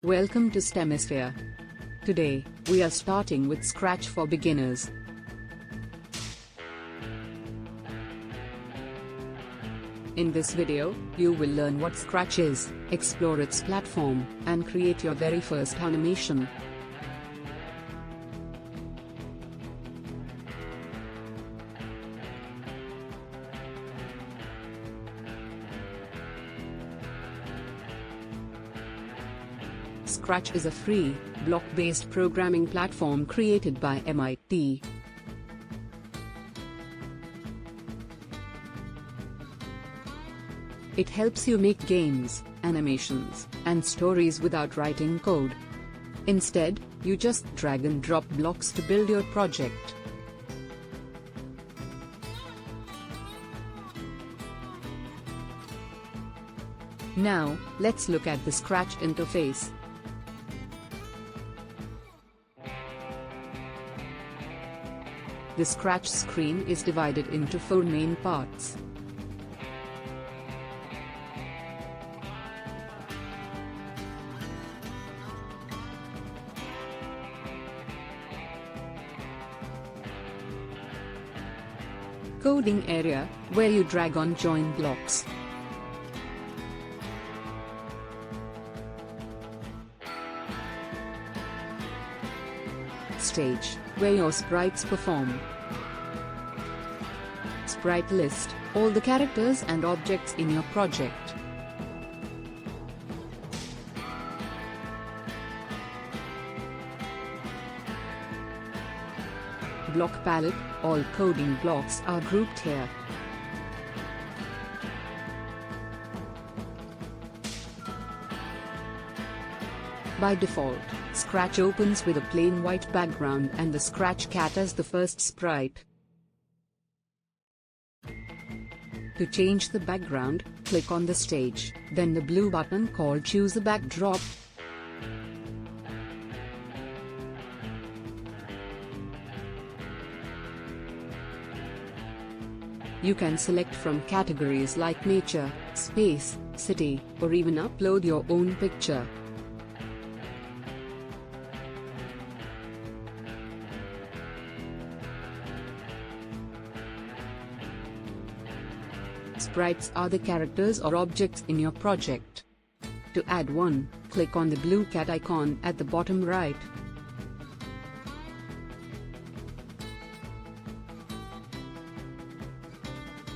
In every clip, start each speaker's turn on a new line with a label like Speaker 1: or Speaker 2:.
Speaker 1: Welcome to STEMosphere. Today, we are starting with Scratch for beginners. In this video, you will learn what Scratch is, explore its platform, and create your very first animation. Scratch is a free, block-based programming platform created by MIT. It helps you make games, animations, and stories without writing code. Instead, you just drag and drop blocks to build your project. Now, let's look at the Scratch interface. The Scratch screen is divided into 4 main parts. Coding area, where you drag on join blocks. Stage, where your sprites perform. Sprite list, all the characters and objects in your project. Block palette, all coding blocks are grouped here. By default, Scratch opens with a plain white background and the Scratch cat as the first sprite. To change the background, click on the stage, then the blue button called Choose a Backdrop. You can select from categories like nature, space, city, or even upload your own picture. Sprites are the characters or objects in your project. To add one, click on the blue cat icon at the bottom right.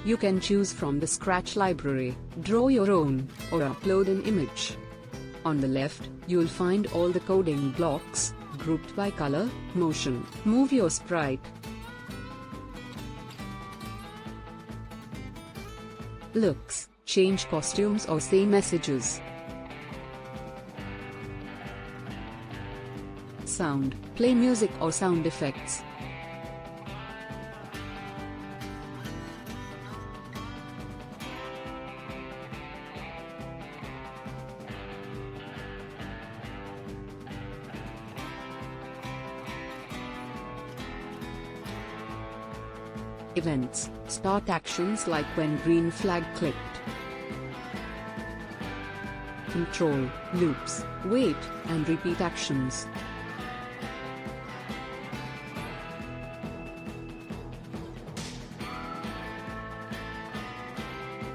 Speaker 1: You can choose from the Scratch library, draw your own, or upload an image. On the left, you'll find all the coding blocks, grouped by color, motion. Move your sprite. Looks, change costumes or say messages. Sound, play music or sound effects. Events, start actions like when green flag clicked. Control, loops, wait, and repeat actions.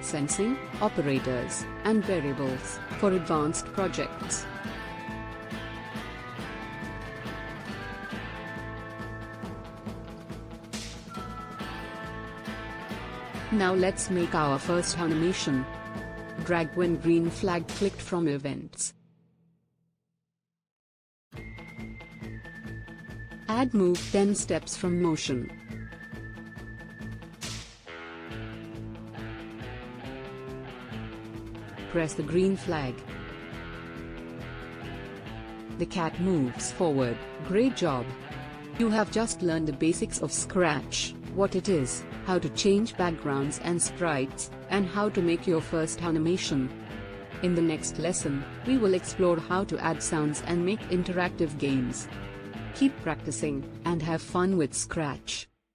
Speaker 1: Sensing, operators, and variables, for advanced projects. Now let's make our first animation. Drag when green flag clicked from events. Add move 10 steps from motion. Press the green flag. The cat moves forward. Great job! You have just learned the basics of Scratch, what it is, how to change backgrounds and sprites, and how to make your first animation. In the next lesson, we will explore how to add sounds and make interactive games. Keep practicing, and have fun with Scratch.